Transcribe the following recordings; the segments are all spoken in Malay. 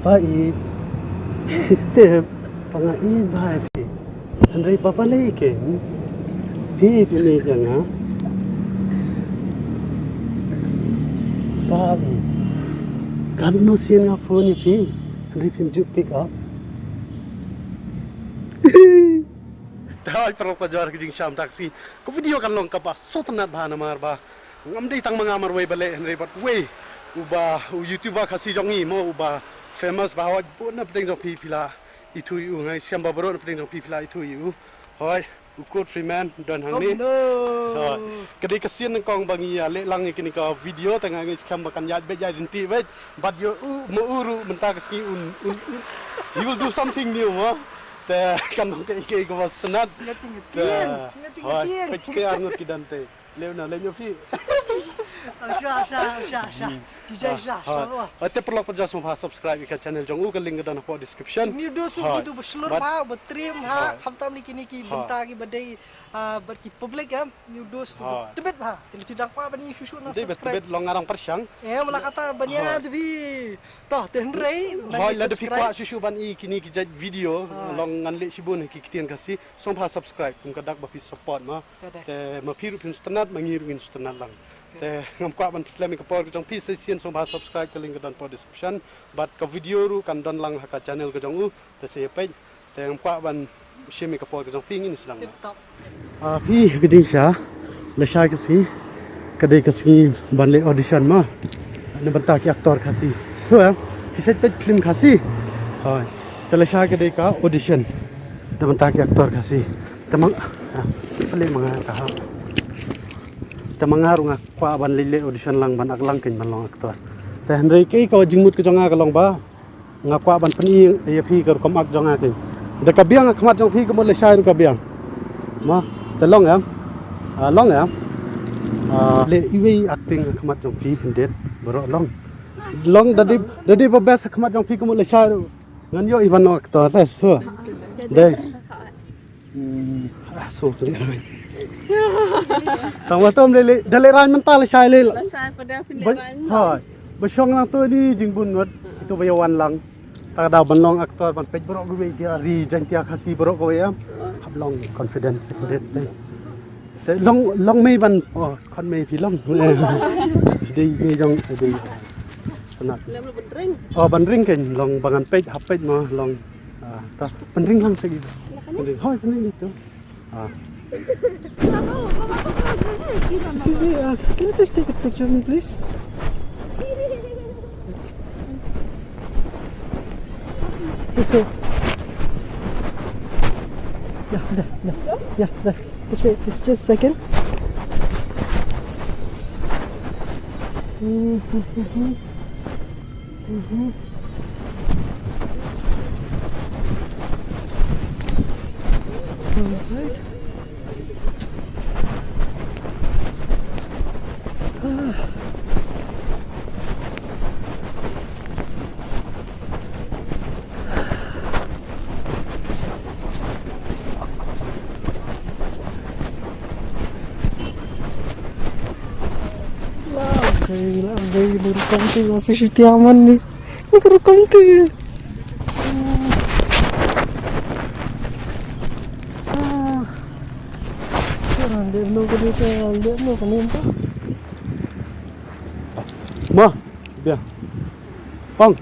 Pait. Tip. Pangain ba pi. Andrei papalikin. Pi pili dyan ha. Pait. Gano siyan nga phone ni pi. Andrei pimjuk pick up. Dahil perlu pajar kijing syam taksi. Ko video kan long kapa so tenat bahana mar ba. Ngam dei tang mga marway bale Andrei bat we. Uba YouTube Khasi jongi mo uba famous bahwa pun na pedeng jong pi pila. Itu yu ngai siam babaro na pedeng jong pi pila itu yu. Hoi ukut FREEMEN dan hangne. Kadai kasian ng kong bangi le lang ikini ka video tengah ngai siam bakan yat be yat inti wait but you mo uru menta kaski you will do something new mo. Te kan ke ko was tenat. Ngati ke arnut kidante. Leuna lenyo fi. Ate perlu pajas mo subscribe ke channel jong u ka link dan po description. Ni do su itu berselur ha bertrim ha hamtam niki benta ki badai berki public am ni do su tebet ha tidak pa bani susu na subscribe. Tebet long ngarang persyang. Mula kata bania debi toh tenrei. Hoi la depi kwa susu ban I kini ki video long ngan le sibun ki kitian kasi som ha subscribe kum kadak ba pi support ma. Te ma piru pin stanat mangirungin stanat lang. Te ngam kwa ban islami ka por jong pi session som ha subscribe ke link dan po description but ka video ru kan don lang ha ka channel ka jong u te se page te ngam kwa ban shimi ka por jong pi ngin islang pi giding sha la sha kasi kadai kasi ban le audition ma ne banta ki aktor Khasi so hiset page film Khasi hai te la sha kadai ka audition ne banta ki aktor Khasi temang pale mga ka ha mangaru nga kwa ban lele audition lang ban aklang kin ban long aktor te Andrei ke ko jingmut ke jonga ka long ba nga kwa ban pani ya phi ka kom ak jonga ke de ka biang khmat jong phi ko mo le shai ru ka biang ma te long ya le iwi acting khmat jong phi pindet bro long dadi ba best khmat jong phi ko mo le shai ru ngan yo iban no aktor ta so de so le tang watom le dale ran mental shai le shai pada pindahan hai besyong lang tu ni jingbun ngot itu bayawan lang ta da ban long aktor ban pej bro gue dia ri jantia Khasi bro ko ya hab long confidence det dei te long mei ban kon mei pi long dei mei jong dei sanat lem lu bendring ban ring ken long bangan pej hab pej ma long ta ban ring lang segi hoi ban ring itu Excuse me, can you please take a picture of me, please? This way. Yeah. This way, just a second. Alright. Very berukam tu masih syuting aman ni. Ni berukam tu. Sekarang dia belum kenapa. Ma, biar. Pang.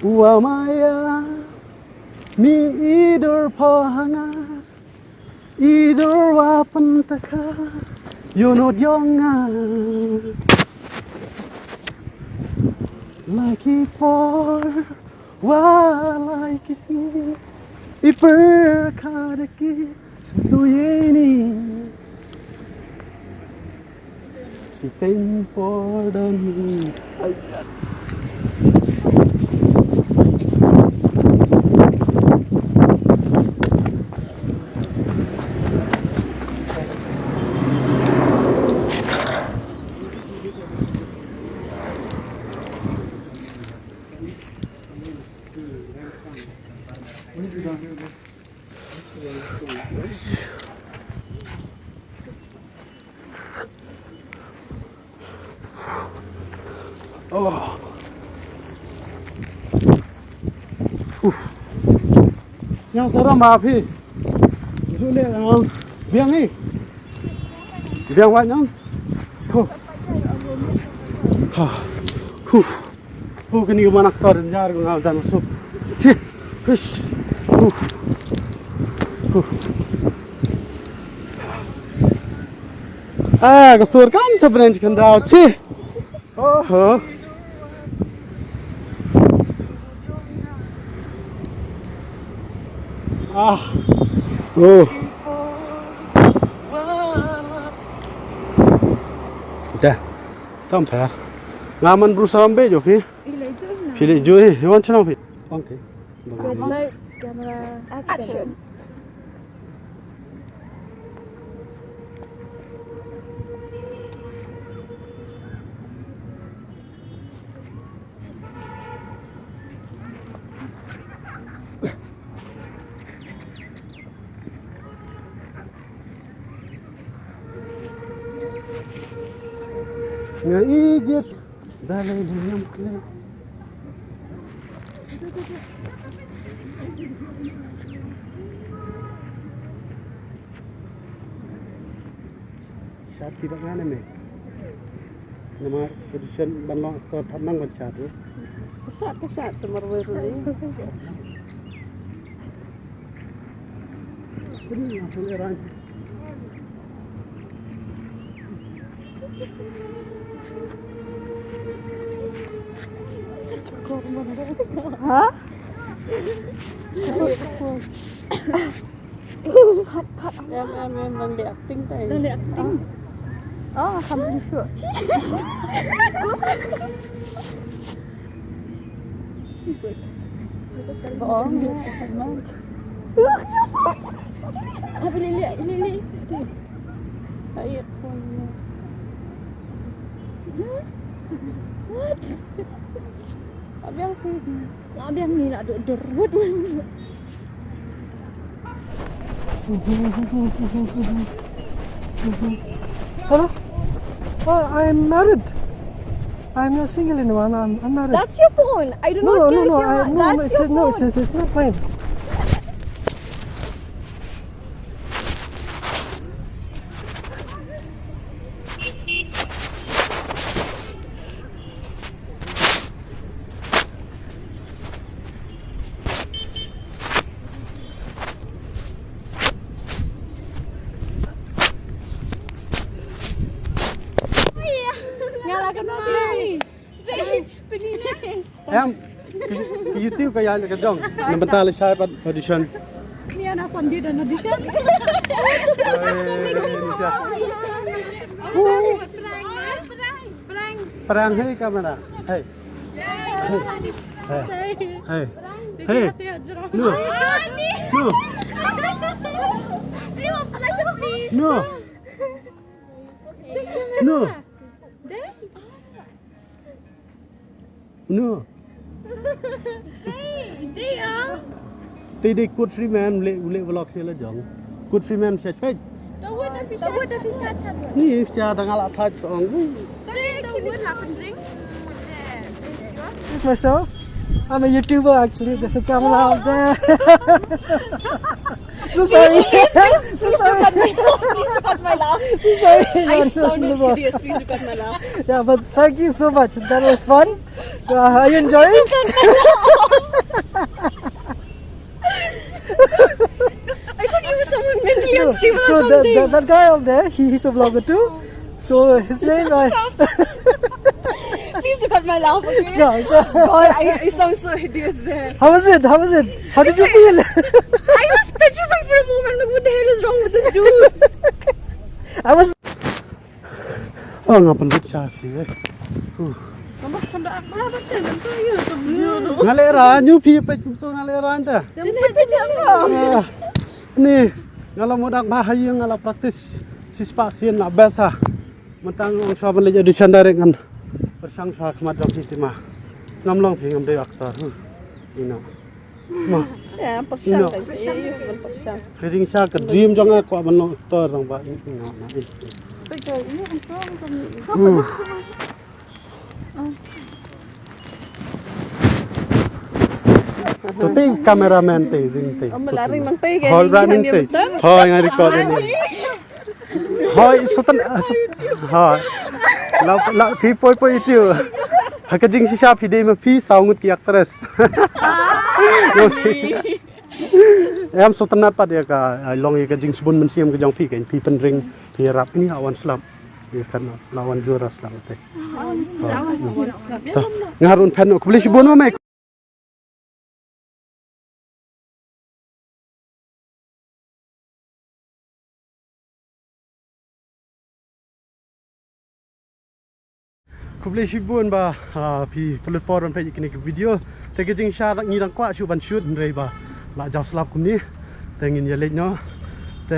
Wa maya mi idur pohanga idur wapan taka yunut yonga laki por walaki si iper kadaki tuyeni si tempo dan ayat Oh. Yang seram apa? Sulit yang biang ni. Biang wat yang. Oh. Ha. Kini mana aktor jar ko ngam jan masuk. Cih. Hush. Ah, kasur kan sebenarnya kan dah cih. Oh. Ah. Oh. Dah. Tampak. Ngaman berusaha ambil je, okay? Pilih je, you want to know? Okay. Lights, camera, action. Nga Egypt, dalay dunyam klan. Shot tidak ngana me. Nama position banlo to thanang ban shot. Kesat semarwai ruli. Ini langsung erang. Hah? Cut. Em đang đi acting tay. Đang đi acting. Không sure. Bohong dia. Apa ini. Ayat phone. What? Abang ni nak duduk derut. Hello? Oh, I'm married. I'm not single anymore. I'm married. That's your phone. I do not care if you're not. That's your phone. It's not mine. Nyalakan mati. Em ke YouTube kaya ke jong. Nampak le saya audition. Ni anak pandi dan audition. Perang hey kamera. Hey. Hey. No. Tidak good FREEMEN boleh vlog sila jong. Good FREEMEN saya cek. Tawud tapi sat. Ni saya dah ngalah touch song. Tawud lah pendring. It's myself. I'm a YouTuber actually. There's a camera out there. So sorry. Please look at my laugh. Sorry. I sounded hideous. Please look at my laugh. Yeah, but thank you so much. That was fun. Are you enjoying? I thought you were someone mentally unstable or So something. that guy out there, he's a vlogger too. So his name, Please look at my laugh, okay? Sure. God, I sound so hideous there. How was it? How did you feel? I was petrified for a moment. Like, what the hell is wrong with this dude? I was. Oh, ngapain buat sih? Nampak kena apa macam tu ya tu. Ngalera, nyupi pe cuma ngalera anda. Apa? Ni, kalau mau dak bahaya ngalah praktis sispasien nak biasa. Mentang orang suami lagi audition direct kan. Bersang suah kemat dong sistema. Ngamlong pi ngam dei aktor. Ina. Ma. Ya, persang lagi. Persang. Kering sa ke dream jong aku ban aktor dong ba. Ina. Betul ini untuk Tuti cameraman te ding te. Malari man tay Hol running te. Hoy nga record ni. Hoy sotan ha. La phi poi itu. Hakajing si shop hide ma phi saungut ki actress. Em sotan nat pa dia ka long ka jing subun men siam ka jong phi kan phi pen ring phi rap ini awan slap. Kan lawan juara slap te. Ngarun pen ko beli subun ma mai. Kublai shibun ba pi pelut poron pe ikini video te ke jing sha ngi dang kwa shu ban shoot rei ba la jaw slap kum ni te ngin ye lek no te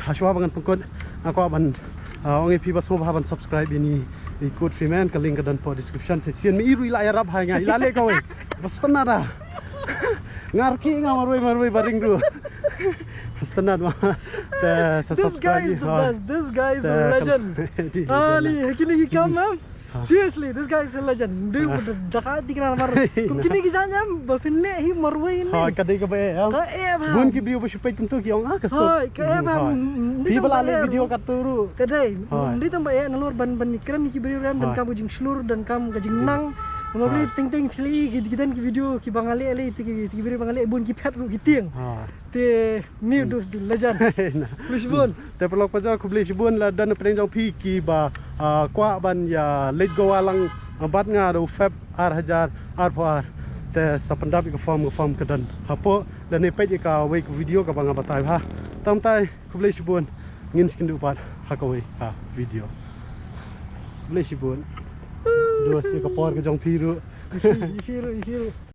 hashwa bangan pengkot akwa ban ongi pi ba so ba ban subscribe ini ikut FREEMEN ka link ka dan po description section mi iru ila yarab ha nga ila le ka we bas tanada ngarki nga marwe baring du bas tanad ma te This guy is the best. This guy is a legend. Ali, kini ki kam ma'am. Seriously, this guy is a legend. Dia dekat di kenal mar. Kini ki janya bafin le hi marwe ni. Ha kadai ka ba ya. Ka ha. Bun ki video ba shupay kuntu ki ong ka so. Ha, ka ha. Pi bala le video ka turu. Kadai. Di tambah ya nalur ban ikram ki beri ram dan kamu jing slur dan kamu gajing nang. Mabli ting sli gidan ki video ki bangali ali ki beri bangali bun ki phat ru ki tiang. Te mi dos di legend. Lisbon. Te pelok pa ku beli Lisbon la dan pren jong pi ki ba kwa ban ya leit Goa lang bat nga do feb ar hajar ar par te sapandap ki form ke dan hapo dan ne page ka we video ka banga batai ha tam tai ku beli Lisbon ngin skin du pat ha ka we ha video beli Lisbon dua si ka por ke jong pi ru Ikiru.